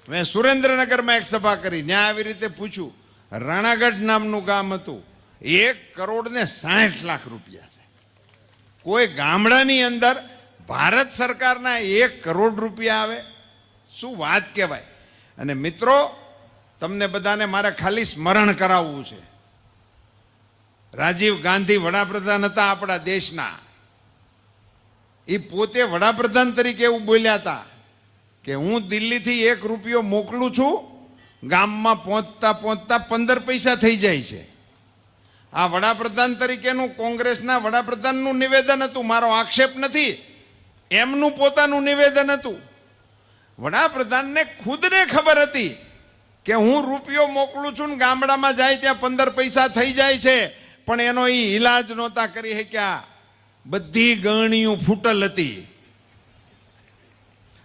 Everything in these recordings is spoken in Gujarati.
મેં સુરેન્દ્રનગરમાં એક સભા કરી, ત્યાં આવી રીતે પૂછ્યું, રાણાગઢ નામનું ગામ હતું, 1,60,60,00,000 રૂપિયા છે. કોઈ ગામડાની અંદર ભારત સરકારના 1 કરોડ રૂપિયા આવે? શું વાત કહેવાય. અને મિત્રો, તમને બધાને મારે ખાલી સ્મરણ કરાવવું છે. રાજીવ ગાંધી વડાપ્રધાન હતા આપણા દેશના. એ પોતે વડાપ્રધાન તરીકે એવું બોલ્યા હતા કે હું દિલ્હીથી 1 રૂપિયો મોકલું છું, ગામમાં પહોંચતા પહોંચતા 15 પૈસા થઈ જાય છે. આ વડાપ્રધાન તરીકેનું કોંગ્રેસના વડાપ્રધાનનું નિવેદન હતું, મારો આક્ષેપ નથી, એમનું પોતાનું નિવેદન હતું. વડાપ્રધાનને ખુદને ખબર હતી કે હું રૂપિયો મોકલું છું ને ગામડામાં જાય ત્યાં 15 પૈસા થઈ જાય છે, પણ એનો એ ઈલાજ નહોતા કરી શક્યા. બધી ગરણીઓ ફૂટલ હતી.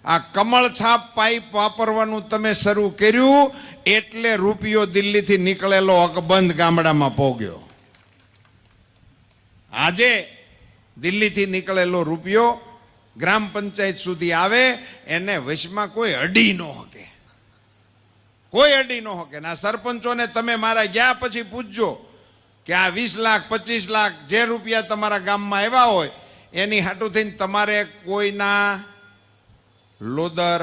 આ કમળ છાપ પાઇપ વાપરવાનું તમે શરૂ કર્યું એટલે રૂપિયો દિલ્હીથી નીકળેલો અકબંધ ગામડામાં પહોંચ્યો. આજે દિલ્હીથી નીકળેલો રૂપિયો ગ્રામ પંચાયત સુધી આવે, એને વશમાં કોઈ અડી ન શકે, કોઈ અડી ન શકે. ના સરપંચોને તમે મારા ગયા પછી પૂછજો કે આ 20 લાખ 25 લાખ જે રૂપિયા તમારા ગામમાં આવ્યા હોય એની હાટું થઈને તમારે કોઈના લોદર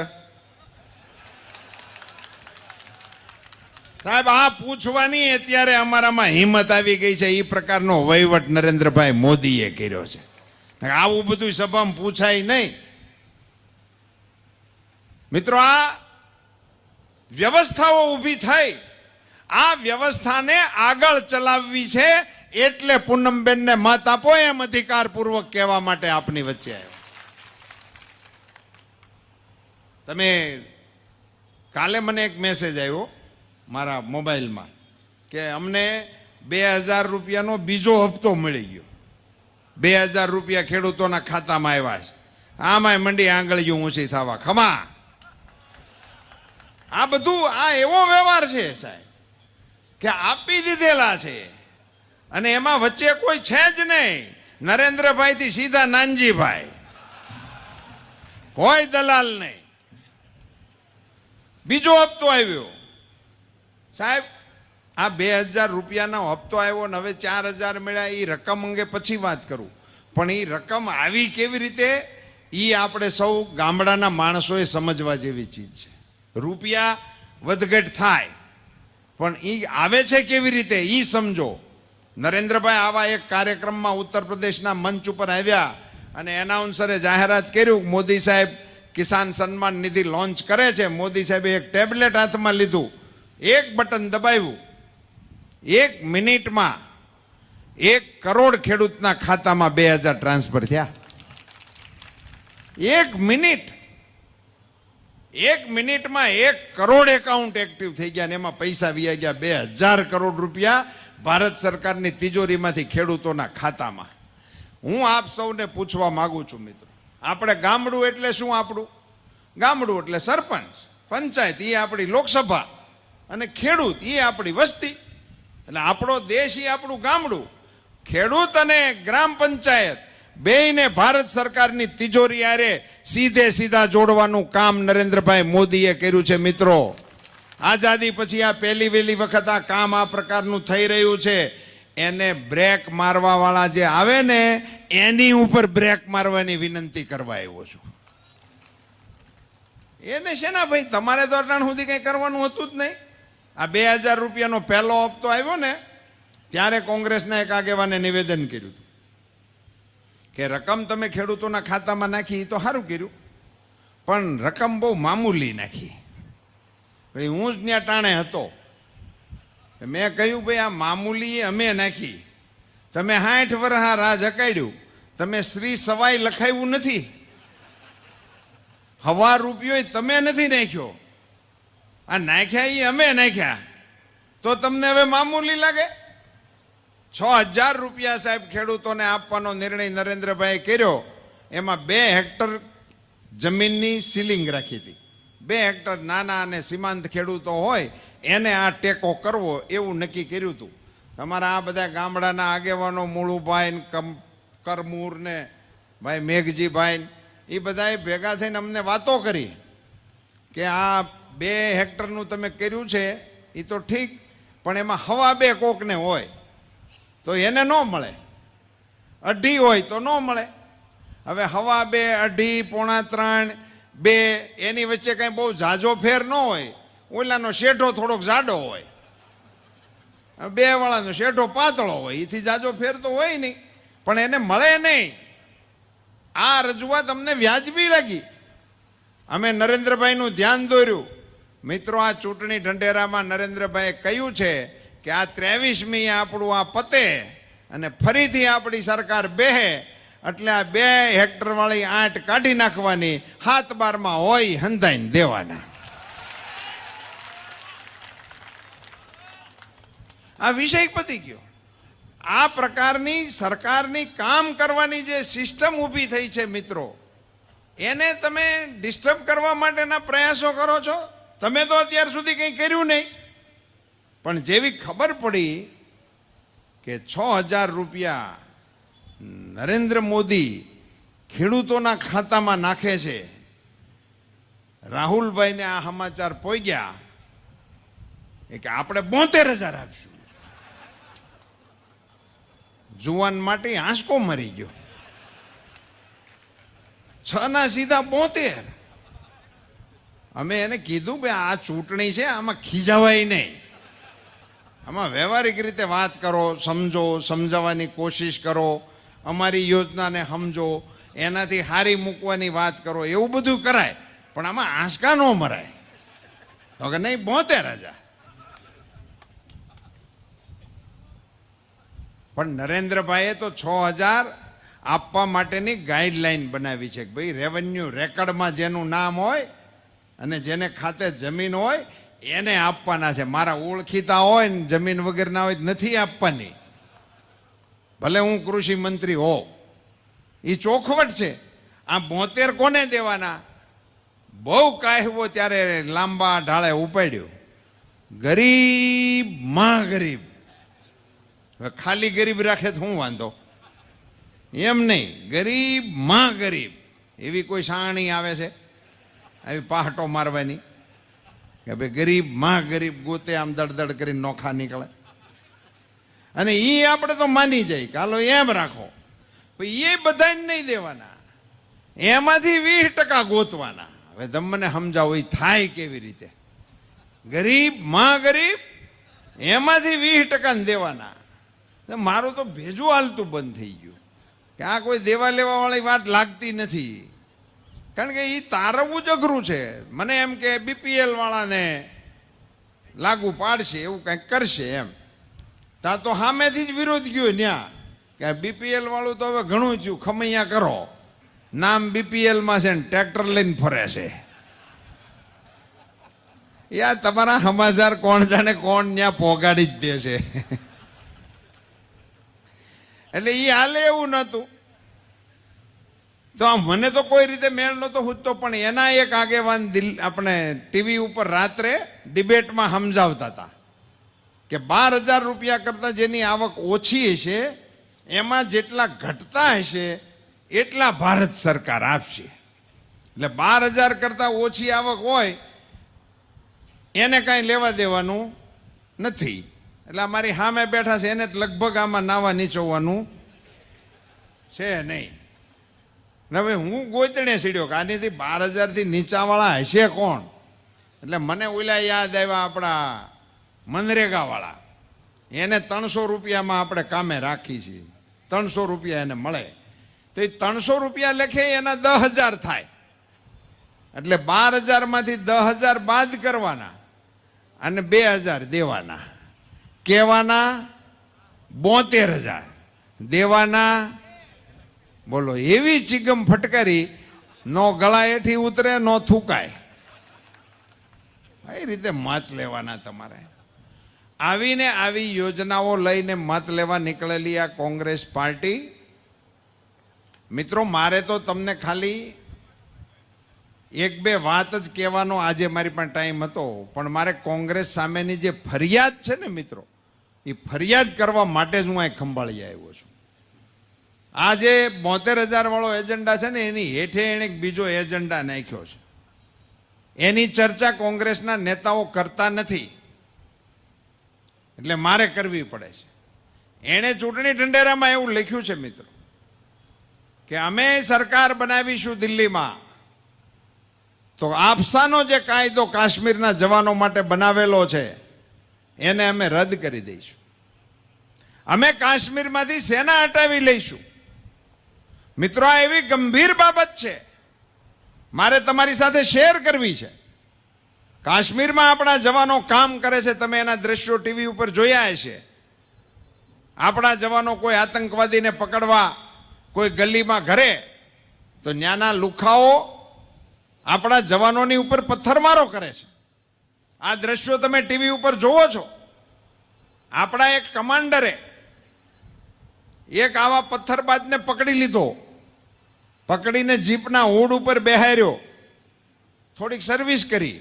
સાહેબ આ પૂછવાની અત્યારે અમારામાં હિંમત આવી ગઈ છે. એ પ્રકારનો વહીવટ નરેન્દ્રભાઈ મોદીએ કર્યો છે. આવું બધું સભામાં પૂછાય નહીં. મિત્રો, આ વ્યવસ્થાઓ ઊભી થઈ, આ વ્યવસ્થાને આગળ ચલાવવી છે, એટલે પૂનમબેનને મત આપો એમ અધિકારપૂર્વક કહેવા માટે આપની વચ્ચે આવ્યો. તમે કાલે મને એક મેસેજ આવ્યો મારા મોબાઈલમાં કે અમને 2,000 રૂપિયાનો બીજો હપ્તો મળી ગયો. 2,000 રૂપિયા ખેડૂતોના ખાતામાં આવ્યા છે. આમાંય મંડી આંગળીઓ ઊંચી થવા ખમા. આ બધું આ એવો વ્યવહાર છે સાહેબ કે આપી દીધેલા છે, અને એમાં વચ્ચે કોઈ છે જ નહીં. નરેન્દ્રભાઈ થી સીધા નાનજીભાઈ, કોઈ દલાલ નહીં. બીજો હપ્તો આવ્યો સાહેબ. આ 2,000 રૂપિયાનો હપ્તો આવ્યો ને હવે 4,000 મળ્યા. એ રકમ અંગે પછી વાત કરું, પણ એ રકમ આવી કેવી રીતે એ આપણે સૌ ગામડાના માણસોએ સમજવા જેવી ચીજ છે. રૂપિયા વધઘટ થાય, પણ એ આવે છે કેવી રીતે એ સમજો. નરેન્દ્રભાઈ આવા એક કાર્યક્રમમાં ઉત્તર પ્રદેશના મંચ ઉપર આવ્યા અને એનાઉન્સરે જાહેરાત કર્યું, મોદી સાહેબ કિસાન સન્માન નિધિ લોન્ચ કરે છે. મોદી સાહેબે એક ટેબ્લેટ હાથમાં લીધું, એક બટન દબાવ્યું, 1 મિનિટમાં 1 કરોડ ખેડૂતના ખાતામાં 2,000 ટ્રાન્સફર થયા. 1 મિનિટ, 1 મિનિટમાં 1 કરોડ એકાઉન્ટ એક્ટિવ થઈ ગયા, અને એમાં પૈસા વી ગયા 2,000 કરોડ રૂપિયા ભારત સરકારની તિજોરીમાંથી ખેડૂતોના ખાતામાં. હું આપ સૌને પૂછવા માંગુ છું મિત્રો, આપણે ગામડું એટલે શું? આપણું ગામડું એટલે સરપંચ, પંચાયત એ આપણી લોકસભા, અને ખેડૂત એ આપણી વસ્તી. એટલે આપણો દેશ એ આપણું ગામડું. ખેડૂત અને ગ્રામ પંચાયત બેયને ભારત સરકારની તિજોરી આરે સીધે સીધા જોડવાનું કામ નરેન્દ્રભાઈ મોદીએ કર્યું છે. મિત્રો, આઝાદી પછી આ પહેલી વહેલી વખત આ કામ આ પ્રકારનું થઈ રહ્યું છે. એને બ્રેક મારવા વાળા જે આવે ને એની ઉપર બ્રેક મારવાની વિનંતી કરવા આવ્યો છું. એને છે ને ભાઈ, તમારે તો અટાણ સુધી કંઈ કરવાનું હતું જ નહીં. આ 2,000 રૂપિયાનો પહેલો હપ્તો આવ્યો ને ત્યારે કોંગ્રેસના એક આગેવાને નિવેદન કર્યું હતું કે રકમ તમે ખેડૂતોના ખાતામાં નાખી તો સારું કર્યું, પણ રકમ બહુ મામૂલી નાખી. ભાઈ હું જ ત્યાં ટાણે હતો, મેં કહ્યું ભાઈ આ મામૂલી અમે નાખી, તમે 60 વર્ષ આ રાજ અકાડ્યું, તમે શ્રી સવાઈ લખાયું નથી, 1,000 રૂપિયો તમે નથી નાખ્યો, આ નાખ્યા એ અમે નાખ્યા, તો તમને હવે મામૂલી લાગે? 6,000 રૂપિયા સાહેબ ખેડૂતોને આપવાનો નિર્ણય નરેન્દ્રભાઈ કર્યો. એમાં 2 હેક્ટર જમીનની સીલિંગ રાખી હતી. 2 હેક્ટર નાના અને સીમાંત ખેડૂતો હોય એને આ ટેકો કરવો એવું નક્કી કર્યું હતું. તમારા આ બધા ગામડાના આગેવાનો મુળુભાઈ ને કરમૂર ને ભાઈ મેઘજીભાઈ એ બધાએ ભેગા થઈને અમને વાતો કરી કે આ 2 હેક્ટરનું તમે કર્યું છે એ તો ઠીક, પણ એમાં હવા 2 કોકને હોય તો એને ન મળે, 2.5 હોય તો ન મળે. હવે હવા 2, 2.5, પોણા 3, 2 એની વચ્ચે કંઈ બહુ ઝાઝો ફેર ન હોય. ઓલાનો શેઢો થોડોક જાડો હોય, 2 વાળાનો શેઢો પાતળો હોય, એથી ઝાઝો ફેર તો હોય નહીં, પણ એને મળે નહીં. આ રજૂઆત અમને વ્યાજબી લાગી. અમે નરેન્દ્રભાઈનું ધ્યાન દોર્યું. મિત્રો, આ ચૂંટણી ઢંઢેરામાં નરેન્દ્રભાઈએ કહ્યું છે કે આ 23મી આપણું આ પતે અને ફરીથી આપણી સરકાર બેહે એટલે આ 2 હેક્ટર વાળી આંટ કાઢી નાખવાની, 7-12માં હોય હંધાઈને દેવાના. આ વિષય પતી ગયો. આ પ્રકારની સરકારની કામ કરવાની જે સિસ્ટમ ઊભી થઈ છે મિત્રો, એને તમે ડિસ્ટર્બ કરવા માટેના પ્રયાસો કરો છો. તમે તો અત્યાર સુધી કંઈ કર્યું નહીં, પણ જેવી ખબર પડી કે 6,000 રૂપિયા નરેન્દ્ર મોદી ખેડૂતોના ખાતામાં નાખે છે, રાહુલભાઈને આ સમાચાર પહોંચ્યા કે આપણે 72,000 આપશું. જુવાન માટે આંસકો મરી ગયો. 6 ના સીધા 72. અમે એને કીધું કે આ ચૂંટણી છે, આમાં ખીજાવાય નહીં, આમાં વ્યવહારિક રીતે વાત કરો, સમજો, સમજાવવાની કોશિશ કરો, અમારી યોજનાને સમજો, એનાથી હારી મૂકવાની વાત કરો, એવું બધું કરાય, પણ આમાં આંસકા ન મરાય. તો કે નહીં 72,000. પણ નરેન્દ્રભાઈએ તો 6,000 આપવા માટેની ગાઈડલાઈન બનાવી છે કે ભાઈ રેવન્યુ રેકર્ડમાં જેનું નામ હોય અને જેને ખાતે જમીન હોય એને આપવાના છે. મારા ઓળખીતા હોય ને જમીન વગરના હોય નથી આપવાની, ભલે હું કૃષિ મંત્રી હોઉં. એ ચોખવટ છે. આ 72 કોને દેવાના? બહુ કાહેવો ત્યારે લાંબા ઢાળે ઉપાડ્યો, ગરીબ માં ગરીબ. ખાલી ગરીબ રાખે તો શું વાંધો? એમ નહીં, ગરીબ માં ગરીબ. એવી કોઈ સાણી આવે છે આવી પહાટો મારવાની કે ભાઈ ગરીબ માં ગરીબ ગોતે આમ દડદડ કરીને નોખા નીકળે, અને એ આપણે તો માની જાય કે હાલો એમ રાખો. એ બધાને નહીં દેવાના, એમાંથી 20% ગોતવાના. હવે તમને સમજાવો એ થાય કેવી રીતે? ગરીબ માં ગરીબ એમાંથી 20% દેવાના. મારું તો ભેજું હાલતું બંધ થઈ ગયું કે આ કોઈ દેવા લેવા વાળી વાત લાગતી નથી, કારણ કે એ તારવવું જ અઘરું છે. મને એમ કે BPL વાળાને લાગુ પાડશે, એવું કંઈક કરશે એમ. ત્યાં તો સામેથી જ વિરોધ ગયો ન્યા કે BPL વાળું તો હવે ઘણું થયું, ખમૈયા કરો, નામ BPL-માં છે ને ટ્રેક્ટર લઈને ફરે છે. યાર તમારા સમાચાર કોણ જાણે કોણ ત્યાં પોગાડી જ દે છે. એટલે એ હાલે એવું નહોતું. તો મને તો કોઈ રીતે મેળ નહોતો ખૂટતો, પણ એના એક આગેવાન આપણે ટીવી ઉપર રાત્રે ડિબેટમાં સમજાવતા હતા કે 12,000 રૂપિયા કરતાં જેની આવક ઓછી હશે એમાં જેટલા ઘટતા હશે એટલા ભારત સરકાર આપશે. એટલે 12,000 કરતાં ઓછી આવક હોય એને કાંઈ લેવા દેવાનું નથી. એટલે અમારી સામે બેઠા છે એને લગભગ આમાં નાવા નીચોવાનું છે નહીં. હવે હું ગોતણે સીડ્યો કે આનીથી 12,000થી નીચાવાળા હશે કોણ? એટલે મને ઓલા યાદ આવ્યા, આપણા મનરેગાવાળા. એને 300 રૂપિયામાં આપણે કામે રાખી છીએ, 300 રૂપિયા એને મળે. તો એ 300 રૂપિયા લેખે એના 10,000 થાય. એટલે 12,000માંથી 10,000 બાદ કરવાના અને 2,000 દેવાના. કહેવાના 72,000, દેવાના બોલો. એવી ચીગમ ફટકારી, નો ગળા હેઠી ઉતરે નો થૂકાય. એ રીતે મત લેવાના તમારે. આવીને આવી યોજનાઓ લઈને મત લેવા નીકળેલી આ કોંગ્રેસ પાર્ટી. મિત્રો, મારે તો તમને ખાલી 1-2 વાત જ કહેવાનો આજે મારી પાસે ટાઈમ હતો, પણ મારે કોંગ્રેસ સામેની જે ફરિયાદ છે ને મિત્રો, એ ફરિયાદ કરવા માટે જ હું અહીં ખંભાળી આવ્યો છું. આ જે 72,000 વાળો એજન્ડા છે ને એની હેઠે એણે એક બીજો એજન્ડા નાખ્યો છે. એની ચર્ચા કોંગ્રેસના નેતાઓ કરતા નથી, એટલે મારે કરવી પડે છે. એણે ચૂંટણી ઢંઢેરામાં એવું લખ્યું છે મિત્રો કે અમે સરકાર બનાવીશું દિલ્હીમાં તો આપસાનો જે કાયદો કાશ્મીરના જવાનો માટે બનાવેલો છે એને અમે રદ કરી દઈશું. અમે કાશ્મીરમાંથી સેના હટાવી લઈશું. મિત્રો, આ એવી ગંભીર બાબત છે, મારે તમારી સાથે શેર કરવી છે. કાશ્મીરમાં આપણા જવાનો કામ કરે છે, તમે એના દ્રશ્યો ટીવી ઉપર જોયા હશે. આપણા જવાનો કોઈ આતંકવાદીને પકડવા કોઈ ગલીમાં ઘરે તો ન્યાના લુખાઓ આપણા જવાનોની ઉપર પથ્થરમારો કરે છે. આ દ્રશ્યો તમે ટીવી ઉપર જોવો છો. આપણા એક કમાન્ડરે એક આવા પથ્થરબાજને પકડી લીધો, પકડીને જીપના હુડ ઉપર બેહાર્યો, થોડીક સર્વિસ કરી.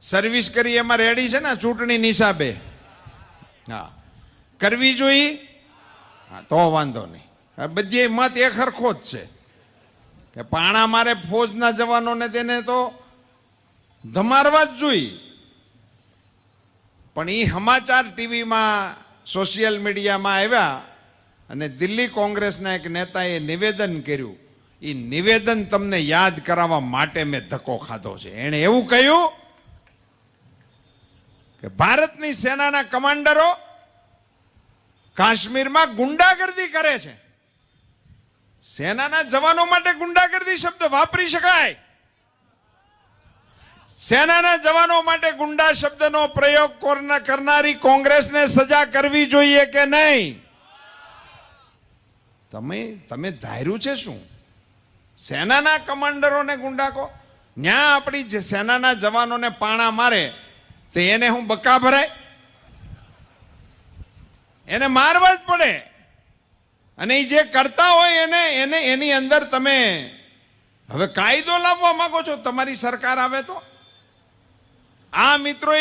સર્વિસ કરી એમાં રેડી છે ને ચૂંટણી નિશાબે, હા કરવી જોઈએ, હા તો વાંધો નહીં. બધી મત એક હરખો જ છે કે પાણા મારે ફોજના જવાનોને તેને તો ધમારવા જ જોઈએ. પણ એ સમાચાર ટીવીમાં સોશિયલ મીડિયામાં આવ્યા અને દિલ્હી કોંગ્રેસના એક નેતાએ નિવેદન કર્યું. એ નિવેદન તમને યાદ કરાવવા માટે મેં ધક્કો ખાધો છે. એણે એવું કહ્યું કે ભારતની સેનાના કમાન્ડરો કાશ્મીરમાં ગુંડાગર્દી કરે છે. સેનાના જવાનો માટે ગુંડાગર્દી શબ્દ વાપરી શકાય? સેનાના જવાનો માટે ગુંડા શબ્દનો પ્રયોગ કરનારી કોંગ્રેસને સજા કરવી જોઈએ કે નહીં? તમે ધાર્યું છે શું? સેનાના કમાન્ડરોને ગુંડા કહો? ન્યા આપણી સેનાના જવાનોને પાણા મારે તો એને હું બકા ભરાય? એને મારવા જ પડે. અને એ જે કરતા હોય એને એની અંદર તમે હવે કાયદો લાવવા માંગો છો? તમારી સરકાર આવે તો આ મિત્રો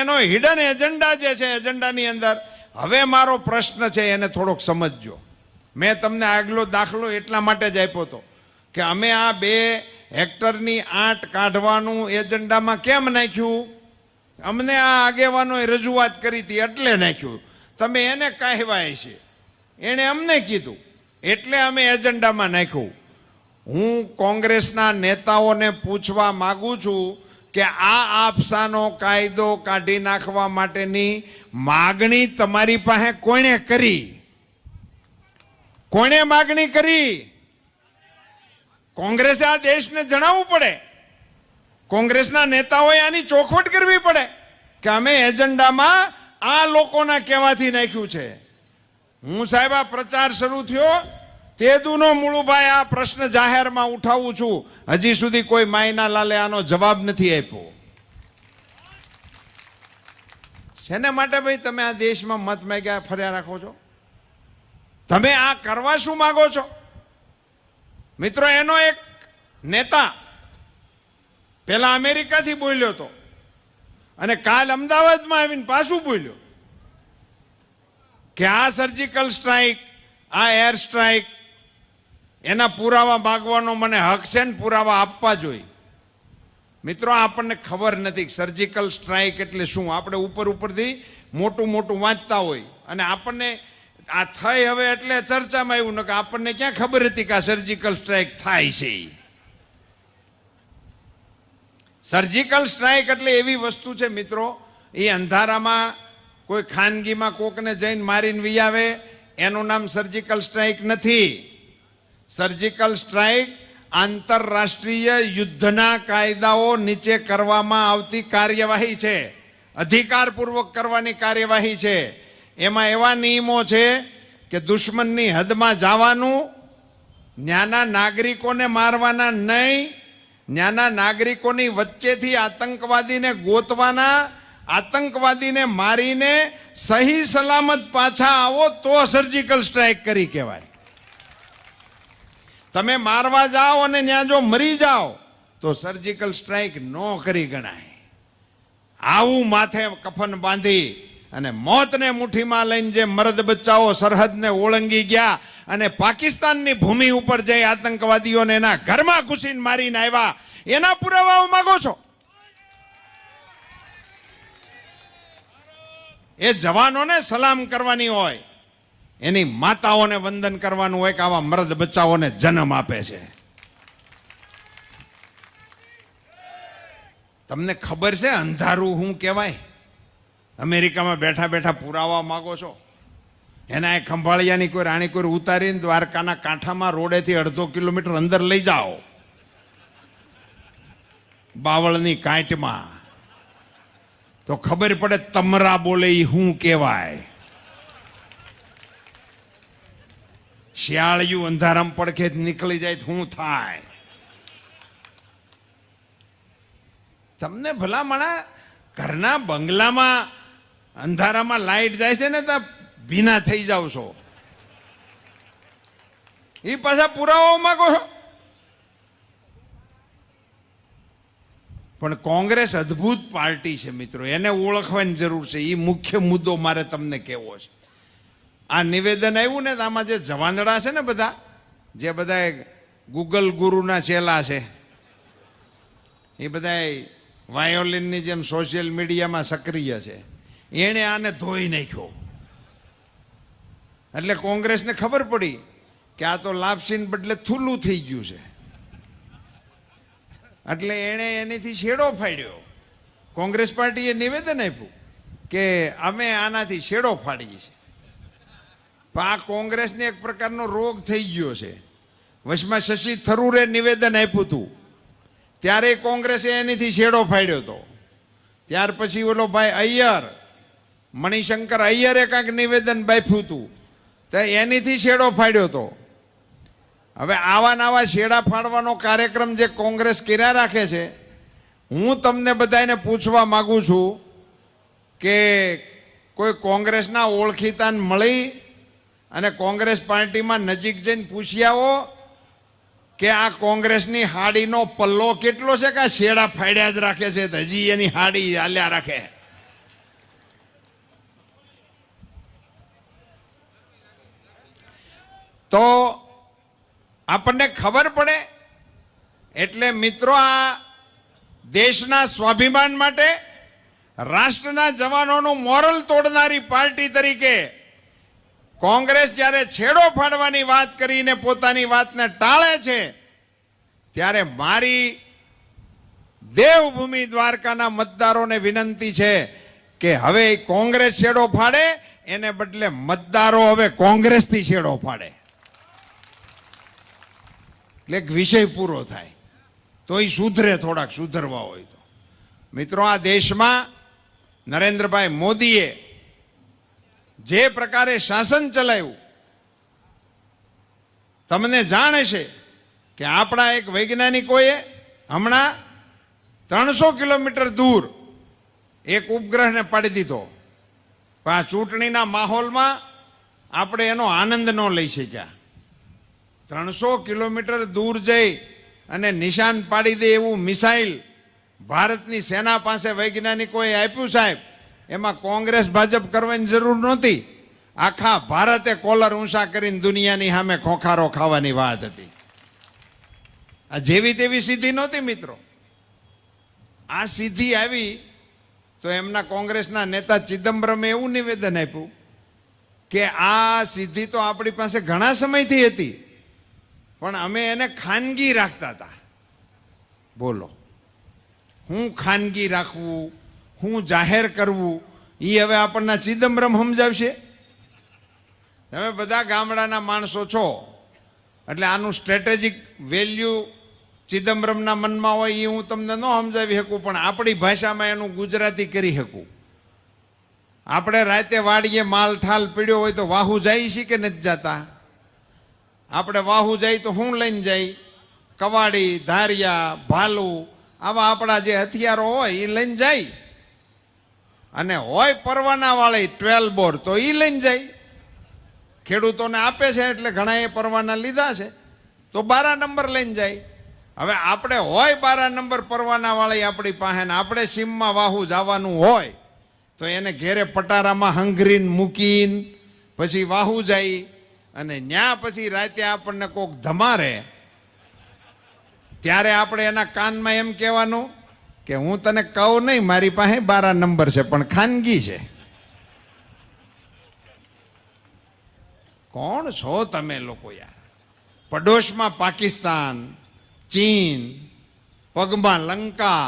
એનો હિડન એજન્ડા જે છે, એજન્ડાની અંદર હવે મારો પ્રશ્ન છે એને થોડોક સમજજો. મેં તમને આગલો દાખલો એટલા માટે જ આપ્યો હતો કે અમે આ 2 હેક્ટરની આંટ કાઢવાનું એજન્ડામાં કેમ નાખ્યું? અમને આ આગેવાનોએ રજૂઆત કરી હતી એટલે નાખ્યું. તમે એને કહેવાય છે, એણે અમને કીધું એટલે અમે એજન્ડામાં નાખ્યું. હું કોંગ્રેસના નેતાઓને પૂછવા માંગુ છું કે આ આપસાનો કાયદો કાઢી નાખવા માટેની માગણી તમારી પાસે કોણે કરી? કોણે માગણી કરી? કોંગ્રેસે આ દેશને જણાવવું પડે. કોંગ્રેસના નેતાઓએ આની ચોખવટ કરવી પડે કે અમે એજન્ડામાં આ લોકોના કહેવાથી નાખ્યું છે. હું સાહેબ આ પ્રચાર શરૂ થયો તેદુનો મુળુભાઈ આ પ્રશ્ન જાહેરમાં ઉઠાવું છું. હજી સુધી કોઈ માયના લાલે આનો જવાબ નથી આપ્યો. શેના માટે ભાઈ તમે આ દેશમાં મત માંગ્યા ફર્યા રાખો છો? તમે આ કરવા શું માંગો છો? મિત્રો, એનો એક નેતા પેલા અમેરિકાથી બોલ્યો હતો અને કાલ અમદાવાદમાં આવીને પાછું બોલ્યો કે આ સર્જિકલ સ્ટ્રાઇક, આ એર સ્ટ્રાઇક એના પુરાવા માગવાનો મને હક છે ને પુરાવા આપવા જોઈએ. મિત્રો, આપણને ખબર નથી સર્જિકલ સ્ટ્રાઇક એટલે શું. આપણે ઉપરથી મોટું વાંચતા હોય અને આપણને આ થઈ હવે એટલે ચર્ચામાં આવ્યું ને કે આપણને ક્યાં ખબર હતી કે આ સર્જિકલ સ્ટ્રાઇક થાય છે. સર્જિકલ સ્ટ્રાઇક એટલે એવી વસ્તુ છે મિત્રો, એ અંધારામાં કોઈ ખાનગીમાં કોકને જઈને મારીને વી આવે એનું નામ સર્જિકલ સ્ટ્રાઇક નથી. સર્જિકલ સ્ટ્રાઇક આંતરરાષ્ટ્રીય યુદ્ધના કાયદાઓ નીચે કરવામાં આવતી કાર્યવાહી છે, અધિકારપૂર્વક કરવાની કાર્યવાહી છે. એમાં એવા નિયમો છે કે દુશ્મનની હદમાં જવાનું, ન્યાના નાગરિકોને મારવાના નહીં, ન્યાના નાગરિકોની વચ્ચેથી આતંકવાદીને ગોતવાના, આતંકવાદીને મારીને સહી સલામત પાછા આવો તો સર્જિકલ સ્ટ્રાઇક કરી કહેવાય. તમે મારવા જાઓ અને ત્યાં જો મરી જાઓ તો સર્જિકલ સ્ટ્રાઇક ન કરી ગણાય. આવું માથે કફન બાંધી અને મોતને મુઠ્ઠીમાં લઈને જે મર્દ બચ્ચાઓ સરહદને ઓળંગી ગયા અને પાકિસ્તાનની ભૂમિ ઉપર જઈ આતંકવાદીઓને એના ઘરમાં ઘૂસીને મારીને આવ્યા, એના પુરાવાઓ માંગો છો? એ જવાનોને સલામ કરવાની હોય, એની માતાઓને વંદન કરવાનું હોય કે આવા મર્દ બચ્ચાઓને જન્મ આપે છે. તમને ખબર છે અંધારું શું કહેવાય? અમેરિકામાં બેઠા બેઠા પુરાવા માંગો છો? એના એ ખંભાળિયાની કોઈ રાણી કોઈ ઉતારીને દ્વારકાના કાંઠામાં રોડેથી 1.5 કિલોમીટર અંદર લઈ જાઓ, બાવળની કાંઠમાં, તો ખબર પડે તમરા બોલે એ શું કહેવાય. શિયાળિયું અંધારામ પડખે નીકળી જાય તો શું થાય? તમને ભલામણા ઘરના બંગલામાં અંધારામાં લાઈટ જાય છે ને તો ભીના થઈ જાવ છો, એ પાછા પુરાવો માંગો છો? પણ કોંગ્રેસ અદ્ભુત પાર્ટી છે મિત્રો, એને ઓળખવાની જરૂર છે. એ મુખ્ય મુદ્દો મારે તમને કહેવો છે. આ નિવેદન આવ્યું ને, આમાં જે જવાંદડા છે ને, બધા ગૂગલ ગુરુના ચેલા છે, એ બધા વાયોલિનની જેમ સોશિયલ મીડિયામાં સક્રિય છે, એણે આને ધોઈ નાખ્યો. એટલે કોંગ્રેસને ખબર પડી કે આ તો લાપસીને બદલે થૂલું થઈ ગયું છે, એટલે એણે એનીથી છેડો ફાડ્યો. કોંગ્રેસ પાર્ટીએ નિવેદન આપ્યું કે અમે આનાથી છેડો ફાડીએ છીએ. પણ આ કોંગ્રેસને એક પ્રકારનો રોગ થઈ ગયો છે. વચમાં શશી થરૂરે નિવેદન આપ્યું હતું, ત્યારે કોંગ્રેસે એનીથી છેડો ફાડ્યો હતો. ત્યાર પછી ઓલો ભાઈ અય્યર, મણિશંકર અય્યરે કાંઈક નિવેદન બાપ્યું હતું, તો એનીથી છેડો ફાડ્યો હતો. હવે આવા નવા છેડા ફાડવાનો કાર્યક્રમ જે કોંગ્રેસ કર્યા રાખે છે, હું તમને બધાને પૂછવા માંગુ છું કે કોઈ કોંગ્રેસના ઓળખીતાને મળી અને કોંગ્રેસ પાર્ટીમાં નજીક જઈને પૂછી આવો કે આ કોંગ્રેસની હાડીનો પલ્લો કેટલો છે કે આ છેડા ફાડ્યા જ રાખે છે, હજી એની હાડી હાલ્યા રાખે. તો આપણને ખબર પડે. એટલે મિત્રો, આ દેશના સ્વાભિમાન માટે, રાષ્ટ્રના જવાનોનું મોરલ તોડનારી પાર્ટી તરીકે કોંગ્રેસ જ્યારે છેડો ફાડવાની વાત કરીને પોતાની વાતને ટાળે છે, ત્યારે મારી દેવભૂમિ દ્વારકાના મતદારોને વિનંતી છે કે હવે કોંગ્રેસ છેડો ફાડે એને બદલે મતદારો હવે કોંગ્રેસથી છેડો ફાડે, એટલે એક વિષય પૂરો થાય તો એ સુધરે, થોડાક સુધરવા હોય તો. મિત્રો, આ દેશમાં નરેન્દ્રભાઈ મોદીએ જે પ્રકારે શાસન ચલાવ્યું, તમને જાણ છે કે આપણા એક વૈજ્ઞાનિકોએ હમણાં 300 કિલોમીટર દૂર એક ઉપગ્રહને પાડી દીધો. પણ આ ચૂંટણીના માહોલમાં આપણે એનો આનંદ ન લઈ શક્યા. 300 કિલોમીટર દૂર જઈ અને નિશાન પાડી દે એવું મિસાઇલ ભારતની સેના પાસે વૈજ્ઞાનિકોએ આપ્યું સાહેબ, એમાં કોંગ્રેસ ભાજપ કરવાની જરૂર નહોતી. આખા ભારતે કોલર ઊંચા કરીને દુનિયાની સામે ખોખારો ખાવાની વાત હતી. આ જેવી તેવી સિદ્ધિ નહોતી મિત્રો. આ સિદ્ધિ આવી તો એમના કોંગ્રેસના નેતા ચિદમ્બરમે એવું નિવેદન આપ્યું કે આ સિદ્ધિ તો આપણી પાસે ઘણા સમયથી હતી, પણ અમે એને ખાનગી રાખતા હતા. બોલો, હું ખાનગી રાખવું, હું જાહેર કરવું, એ હવે આપણને ચિદમ્બરમ સમજાવશે? તમે બધા ગામડાના માણસો છો, એટલે આનું સ્ટ્રેટેજિક વેલ્યુ ચિદમ્બરમના મનમાં હોય એ હું તમને ન સમજાવી શકું, પણ આપણી ભાષામાં એનું ગુજરાતી કરી શકું. આપણે રાતે વાડીએ માલ ઠાલ પીડ્યો હોય તો વાહુ જાય છે કે નથી જતા? આપણે વાહુ જાય તો હું લઈને જાય? કવાડી, ધારિયા, ભાલું, આવા આપણા જે હથિયારો હોય એ લઈને જાય. અને હોય પરવાના વાળી 12 બોર તો એ લઈને જાય. ખેડૂતોને આપે છે એટલે ઘણા એ પરવાના લીધા છે તો 12 નંબર લઈને જાય. હવે આપણે હોય 12 નંબર પરવાના વાળી આપણી પાસે, આપણે સીમમાં વાહુ જવાનું હોય, તો એને ઘેરે પટારામાં હંગરીને મૂકીને પછી વાહુ જાય અને ન્યા પછી રાતે આપણને કોક ધમારે ત્યારે આપણે એના કાનમાં એમ કહેવાનું કે હું તને કહું નહીં, મારી પાસે 12 નંબર છે પણ ખાનગી છે. કોણ છો તમે લોકો યાર? પડોશમાં પાકિસ્તાન, ચીન, પગમાં લંકા,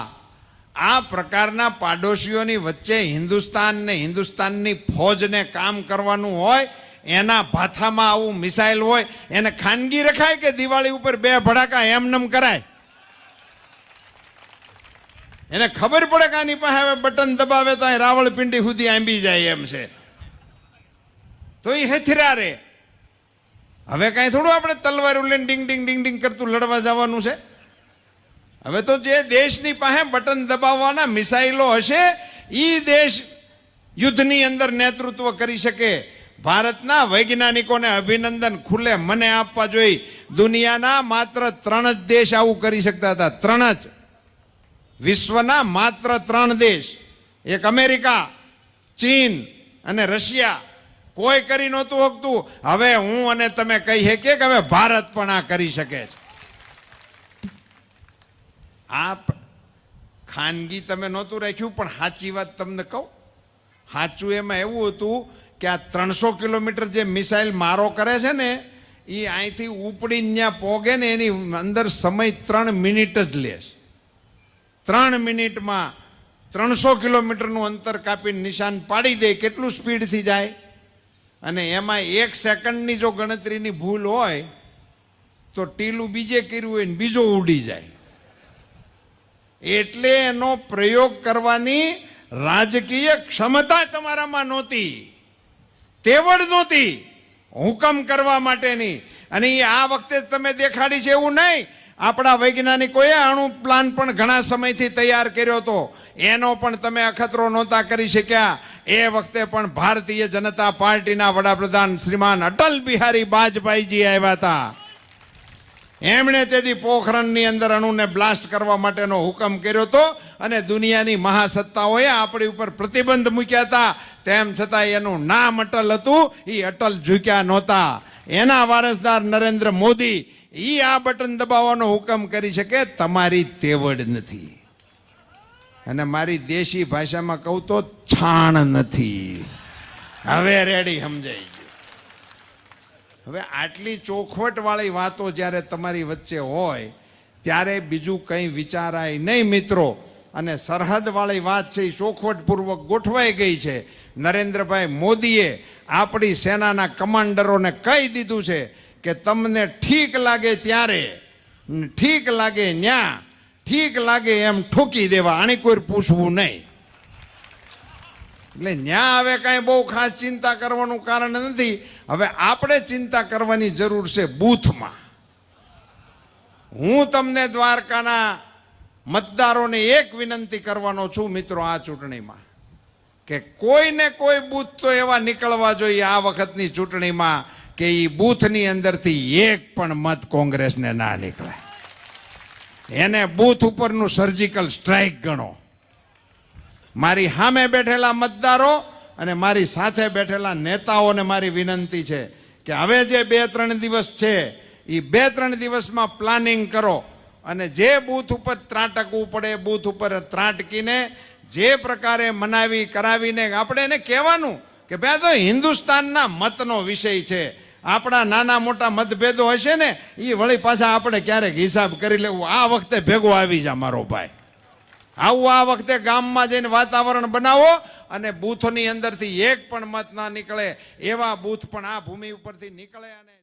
આ પ્રકારના પાડોશીઓની વચ્ચે હિન્દુસ્તાન ને હિન્દુસ્તાનની ફોજને કામ કરવાનું હોય, એના ભાથામાં આવું મિસાઇલ હોય, એને ખાનગી રખાય કે દિવાળી ઉપર 2 ભડાકા એમનેમ કરાય? એને ખબર પડે કે આની પાસે હવે બટન દબાવે તો રાવળપિંડી સુધી આંબી જાય એમ છે, તો એ હેથરા રે. હવે કાંઈ થોડું આપણે તલવારો લઈને ડીંગ ડીંગ ડીંગ ડીંગ કરતું લડવા જવાનું છે. હવે તો જે દેશની પાસે બટન દબાવવાના મિસાઇલો હશે એ દેશ યુદ્ધની અંદર નેતૃત્વ કરી શકે. ભારતના વૈજ્ઞાનિકોને અભિનંદન ખુલ્લે મને આપવા જોઈએ. દુનિયાના માત્ર 3 જ દેશ આવું કરી શકતા હતા, 3 જ. વિશ્વના માત્ર 3 દેશ, એક અમેરિકા, ચીન અને રશિયા. કોઈ કરી નહોતું શકતું. હવે હું અને તમે કહી શકીએ કે હવે ભારત પણ આ કરી શકે છે. આ ખાનગી તમે નહોતું રાખ્યું, પણ સાચી વાત તમને કહું. સાચું એમાં એવું હતું કે આ 300 કિલોમીટર જે મિસાઇલ મારો કરે છે ને, એ અહીંથી ઉપડીને ત્યાં પોગે ને એની અંદર સમય 3 મિનિટ જ લે છે. 3 મિનિટમાં 300 કિલોમીટરનું અંતર કાપીને નિશાન પાડી દે. કેટલું સ્પીડથી જાય! અને એમાં 1 સેકન્ડની જો ગણતરીની ભૂલ હોય તો ટીલું બીજે કર્યું હોય ને બીજો ઉડી જાય. એટલે એનો પ્રયોગ કરવાની રાજકીય ક્ષમતા તમારામાં નહોતી, તેવડ નહોતી હુકમ કરવા માટેની. અને એ આ વખતે તમે દેખાડી છે એવું નહીં. આપણા વૈજ્ઞાનિકોએ અણુ પ્લાન પણ ઘણા સમયથી તૈયાર કર્યો હતો, એનો પણ તમે અખતરો નહોતા કરી શક્યા. એ વખતે પણ ભારતીય જનતા પાર્ટીના વડાપ્રધાન શ્રીમાન અટલ બિહારી વાજપેયીજી આવ્યા હતા. એમણે તેથી પોખરણની અંદર અણુને બ્લાસ્ટ કરવા માટેનો હુકમ કર્યો હતો અને દુનિયાની મહાસત્તાઓએ આપણી ઉપર પ્રતિબંધ મૂક્યા હતા. તેમ છતાં એનું નામ અટલ હતું, એ અટલ ઝૂક્યા નહોતા. એના વારસદાર નરેન્દ્ર મોદી આ બટન દબાવવાનો હુકમ કરી શકે, તમારી તેવડ નથી. અને મારી દેશી ભાષામાં કહું તો છાણ નથી. હવે રેડી સમજાઈ ગયું. હવે આટલી ચોખવટવાળી વાતો જ્યારે તમારી વચ્ચે હોય ત્યારે બીજું કંઈ વિચારાય નહીં મિત્રો. અને સરહદવાળી વાત છે એ ચોખવટપૂર્વક ગોઠવાઈ ગઈ છે. નરેન્દ્રભાઈ મોદીએ આપણી સેનાના કમાન્ડરોને કહી દીધું છે કે તમને ઠીક લાગે ત્યારે, ઠીક લાગે ન્યા, ઠીક લાગે એમ ઠોકી દેવા, આની કોઈ પૂછવું નહીં. એટલે ન્યા હવે કાંઈ બહુ ખાસ ચિંતા કરવાનું કારણ નથી. હવે આપણે ચિંતા કરવાની જરૂર છે બૂથમાં. હું તમને દ્વારકાના મતદારોને એક વિનંતી કરવાનો છું મિત્રો આ ચૂંટણીમાં, કે કોઈને કોઈ બૂથ તો એવા નીકળવા જોઈએ આ વખતની ચૂંટણીમાં કે એ બૂથની અંદરથી એક પણ મત કોંગ્રેસને ના નીકળે. એને બૂથ ઉપરનું સર્જિકલ સ્ટ્રાઇક ગણો. મારી સામે બેઠેલા મતદારો અને મારી સાથે બેઠેલા નેતાઓને મારી વિનંતી છે કે હવે જે 2-3 દિવસ છે એ 2-3 દિવસમાં પ્લાનિંગ કરો અને જે બૂથ ઉપર ત્રાટકવું પડે બૂથ ઉપર ત્રાટકીને જે પ્રકારે મનાવી કરાવીને આપણે એને કહેવાનું કે ભાઈ તો હિન્દુસ્તાનના મતનો વિષય છે. આપણા નાના મોટા મતભેદો હશે ને એ વળી પાછા આપણે ક્યારેક હિસાબ કરી લેવું. આ વખતે ભેગો આવી જા મારો ભાઈ. આવું આ વખતે ગામમાં જઈને વાતાવરણ બનાવો અને બૂથની અંદરથી એક પણ મત ના નીકળે એવા બૂથ પણ આ ભૂમિ ઉપરથી નીકળે. અને